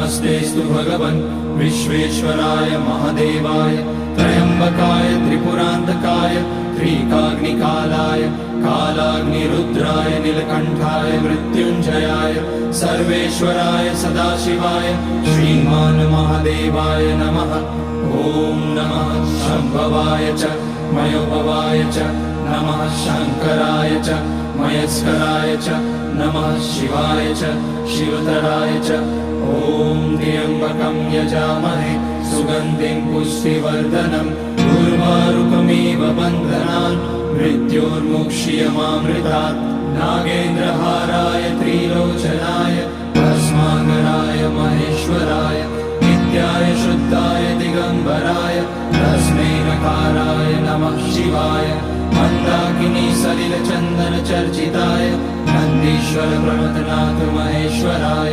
नमस्तेस्तु भगवन् विश्वेश्वराय महादेवाय त्रयंबकाय त्रिपुरान्तकाय त्रिकाग्निकालाय कालाग्निरुद्राय नीलकण्ठाय मृत्युञ्जयाय सर्वेश्वराय सदाशिवाय श्रीमान् महादेवाय नमः। ॐ नमः शम्भवाय च मयोभवाय च नमः शङ्कराय च मयस्कराय च नमः शिवाय च शिवतराय च। ॐ त्र्यम्बकं यजामहे सुगन्धिं पुष्टिवर्धनम् उर्वारुकमिव बन्धनान् मृत्योर्मुक्ष्यमामृतात्। नागेन्द्रहाराय त्रिलोचनाय भस्माङ्गराय महेश्वराय नित्याय शुद्धाय दिगम्बराय तस्मै नकाराय नमः शिवाय। मन्दाकिनी सलिलचन्दन चर्चिताय नन्दीश्वर प्रमथनाथ महेश्वराय